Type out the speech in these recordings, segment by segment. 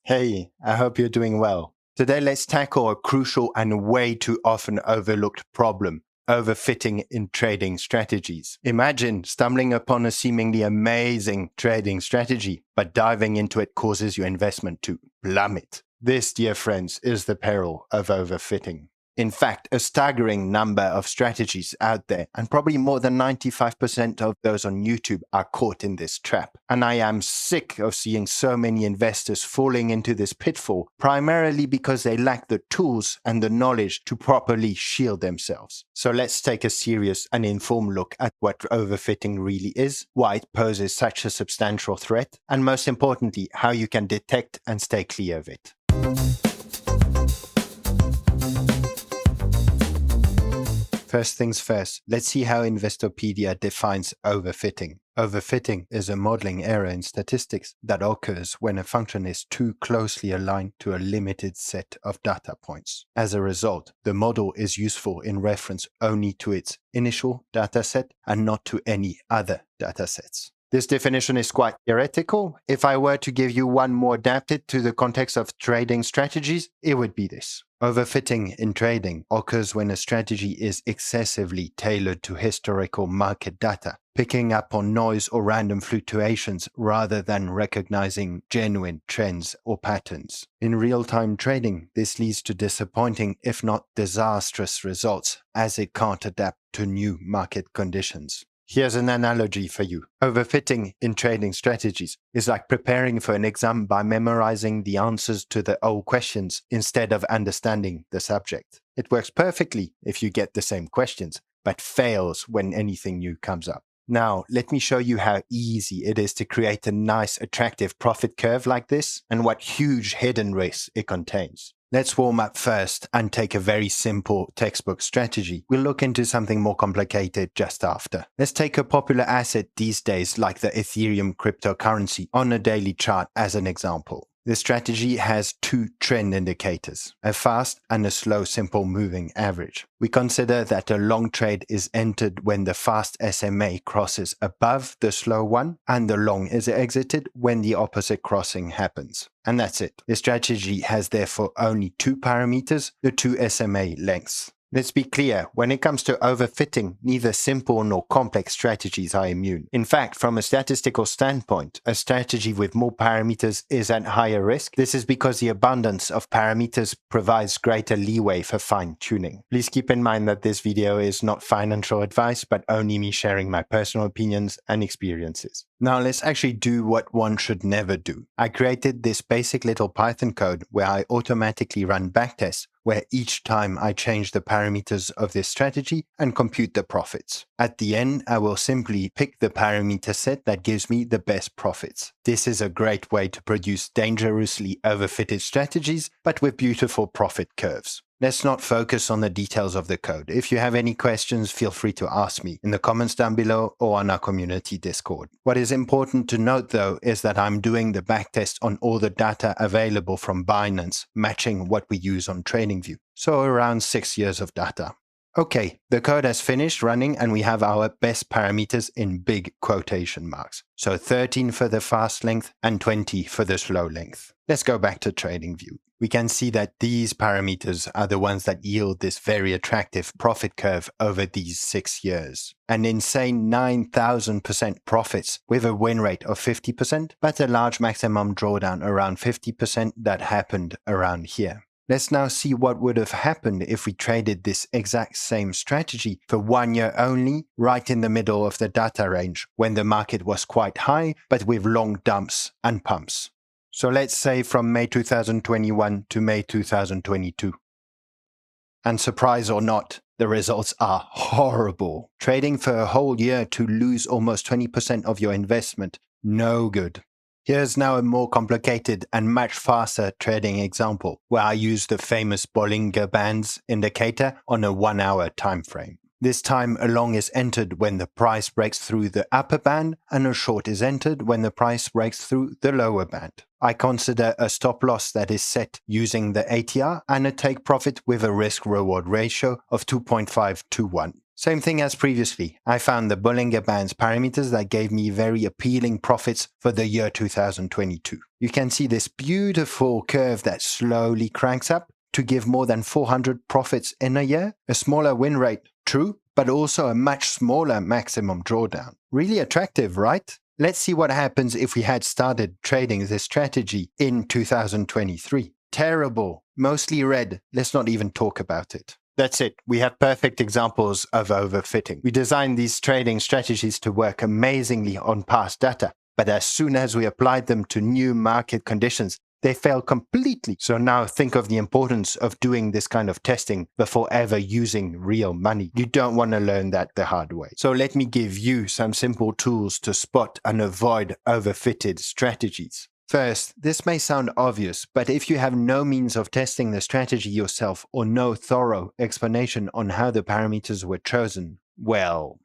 Hey, I hope you're doing well. Today, let's tackle a crucial and way too often overlooked problem: overfitting in trading strategies. Imagine stumbling upon a seemingly amazing trading strategy, but diving into it causes your investment to plummet. This, dear friends, is the peril of overfitting. In fact, a staggering number of strategies out there, and probably more than 95% of those on YouTube, are caught in this trap. And I am sick of seeing so many investors falling into this pitfall, primarily because they lack the tools and the knowledge to properly shield themselves. So let's take a serious and informed look at what overfitting really is, why it poses such a substantial threat, and most importantly, how you can detect and stay clear of it. First things first, let's see how Investopedia defines overfitting. Overfitting is a modeling error in statistics that occurs when a function is too closely aligned to a limited set of data points. As a result, the model is useful in reference only to its initial dataset and not to any other datasets. This definition is quite theoretical. If I were to give you one more adapted to the context of trading strategies, it would be this. Overfitting in trading occurs when a strategy is excessively tailored to historical market data, picking up on noise or random fluctuations rather than recognizing genuine trends or patterns. In real-time trading, this leads to disappointing, if not disastrous, results as it can't adapt to new market conditions. Here's an analogy for you. Overfitting in trading strategies is like preparing for an exam by memorizing the answers to the old questions instead of understanding the subject. It works perfectly if you get the same questions, but fails when anything new comes up. Now, let me show you how easy it is to create a nice, attractive profit curve like this and what huge hidden risks it contains. Let's warm up first and take a very simple textbook strategy. We'll look into something more complicated just after. Let's take a popular asset these days like the Ethereum cryptocurrency on a daily chart as an example. This strategy has two trend indicators, a fast and a slow simple moving average. We consider that a long trade is entered when the fast SMA crosses above the slow one, and the long is exited when the opposite crossing happens. And that's it. The strategy has therefore only two parameters, the two SMA lengths. Let's be clear, when it comes to overfitting, neither simple nor complex strategies are immune. In fact, from a statistical standpoint, a strategy with more parameters is at higher risk. This is because the abundance of parameters provides greater leeway for fine-tuning. Please keep in mind that this video is not financial advice, but only me sharing my personal opinions and experiences. Now let's actually do what one should never do. I created this basic little Python code where I automatically run backtests, where each time I change the parameters of this strategy and compute the profits. At the end, I will simply pick the parameter set that gives me the best profits. This is a great way to produce dangerously overfitted strategies, but with beautiful profit curves. Let's not focus on the details of the code. If you have any questions, feel free to ask me in the comments down below or on our community Discord. What is important to note though is that I'm doing the backtest on all the data available from Binance, matching what we use on TradingView. So around 6 years of data. Okay, the code has finished running and we have our best parameters in big quotation marks. So 13 for the fast length and 20 for the slow length. Let's go back to TradingView. We can see that these parameters are the ones that yield this very attractive profit curve over these 6 years. An insane 9,000% profits with a win rate of 50%, but a large maximum drawdown around 50% that happened around here. Let's now see what would have happened if we traded this exact same strategy for 1 year only, right in the middle of the data range, when the market was quite high, but with long dumps and pumps. So let's say from May 2021 to May 2022. And surprise or not, the results are horrible. Trading for a whole year to lose almost 20% of your investment, no good. Here's now a more complicated and much faster trading example, where I use the famous Bollinger Bands indicator on a 1 hour time frame. This time a long is entered when the price breaks through the upper band and a short is entered when the price breaks through the lower band. I consider a stop loss that is set using the ATR and a take profit with a risk-reward ratio of 2.5 to 1. Same thing as previously. I found the Bollinger Bands parameters that gave me very appealing profits for the year 2022. You can see this beautiful curve that slowly cranks up to give more than 400 profits in a year, a smaller win rate, true, but also a much smaller maximum drawdown. Really attractive, right? Let's see what happens if we had started trading this strategy in 2023. Terrible, mostly red. Let's not even talk about it. That's it. We have perfect examples of overfitting. We designed these trading strategies to work amazingly on past data, but as soon as we applied them to new market conditions, they fail completely. So now think of the importance of doing this kind of testing before ever using real money. You don't want to learn that the hard way. So let me give you some simple tools to spot and avoid overfitted strategies. First, this may sound obvious, but if you have no means of testing the strategy yourself or no thorough explanation on how the parameters were chosen, well,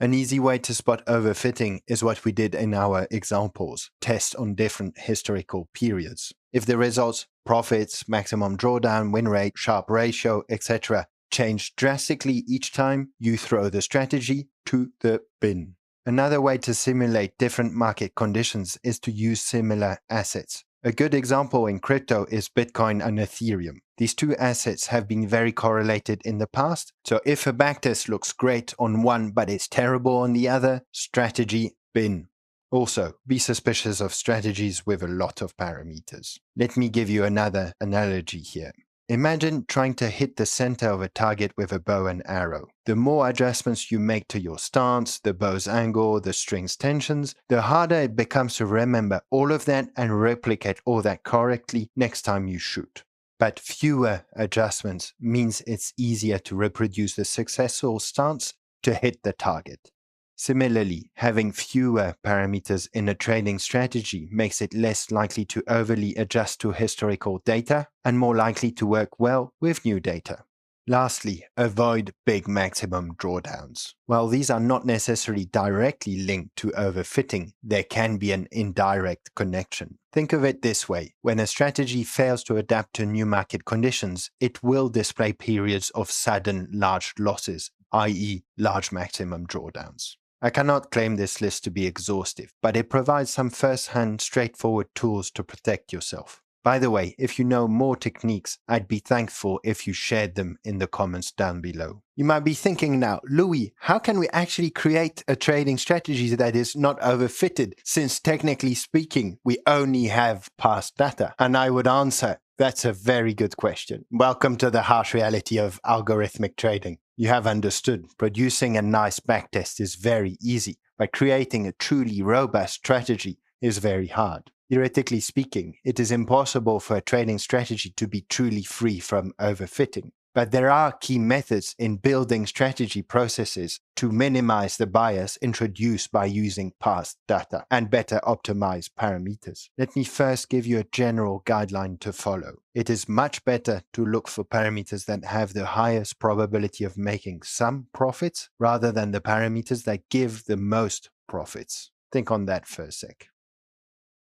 an easy way to spot overfitting is what we did in our examples, test on different historical periods. If the results, profits, maximum drawdown, win rate, Sharpe ratio, etc., change drastically each time, you throw the strategy to the bin. Another way to simulate different market conditions is to use similar assets. A good example in crypto is Bitcoin and Ethereum. These two assets have been very correlated in the past, so if a backtest looks great on one but is terrible on the other, strategy bin. Also, be suspicious of strategies with a lot of parameters. Let me give you another analogy here. Imagine trying to hit the center of a target with a bow and arrow. The more adjustments you make to your stance, the bow's angle, the string's tensions, the harder it becomes to remember all of that and replicate all that correctly next time you shoot. But fewer adjustments means it's easier to reproduce the successful stance to hit the target. Similarly, having fewer parameters in a trading strategy makes it less likely to overly adjust to historical data and more likely to work well with new data. Lastly, avoid big maximum drawdowns. While these are not necessarily directly linked to overfitting, there can be an indirect connection. Think of it this way. When a strategy fails to adapt to new market conditions, it will display periods of sudden large losses, i.e. large maximum drawdowns. I cannot claim this list to be exhaustive, but it provides some first-hand, straightforward tools to protect yourself. By the way, if you know more techniques, I'd be thankful if you shared them in the comments down below. You might be thinking now, Louis, how can we actually create a trading strategy that is not overfitted, since technically speaking, we only have past data? And I would answer, that's a very good question. Welcome to the harsh reality of algorithmic trading. You have understood, producing a nice backtest is very easy, but creating a truly robust strategy is very hard. Theoretically speaking, it is impossible for a trading strategy to be truly free from overfitting. But there are key methods in building strategy processes to minimize the bias introduced by using past data and better optimize parameters. Let me first give you a general guideline to follow. It is much better to look for parameters that have the highest probability of making some profits rather than the parameters that give the most profits. Think on that for a sec.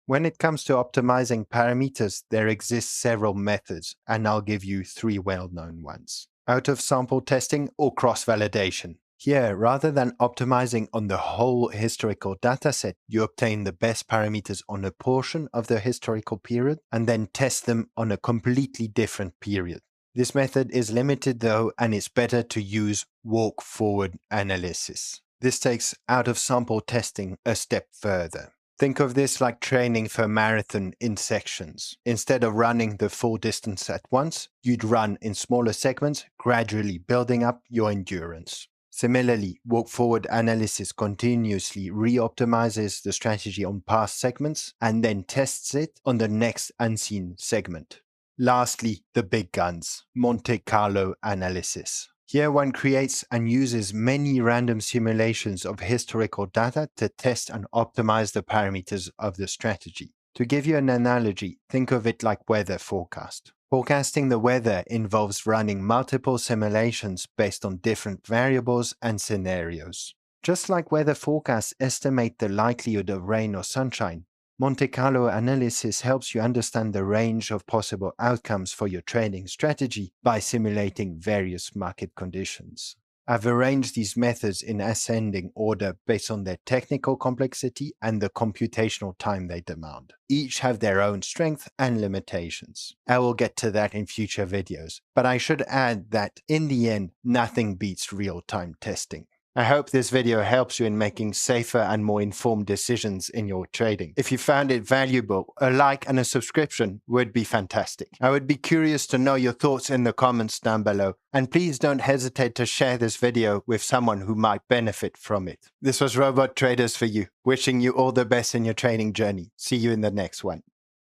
When it comes to optimizing parameters, there exist several methods, and I'll give you three well-known ones. Out-of-sample testing or cross-validation. Here, rather than optimizing on the whole historical dataset, you obtain the best parameters on a portion of the historical period and then test them on a completely different period. This method is limited though, and it's better to use walk-forward analysis. This takes out-of-sample testing a step further. Think of this like training for a marathon in sections. Instead of running the full distance at once, you'd run in smaller segments, gradually building up your endurance. Similarly, walk-forward analysis continuously re-optimizes the strategy on past segments and then tests it on the next unseen segment. Lastly, the big guns, Monte Carlo analysis. Here one creates and uses many random simulations of historical data to test and optimize the parameters of the strategy. To give you an analogy, think of it like weather forecast. Forecasting the weather involves running multiple simulations based on different variables and scenarios. Just like weather forecasts estimate the likelihood of rain or sunshine, Monte Carlo analysis helps you understand the range of possible outcomes for your trading strategy by simulating various market conditions. I've arranged these methods in ascending order based on their technical complexity and the computational time they demand. Each have their own strengths and limitations. I will get to that in future videos, but I should add that in the end, nothing beats real-time testing. I hope this video helps you in making safer and more informed decisions in your trading. If you found it valuable, a like and a subscription would be fantastic. I would be curious to know your thoughts in the comments down below, and please don't hesitate to share this video with someone who might benefit from it. This was Robot Traders for you, wishing you all the best in your trading journey. See you in the next one.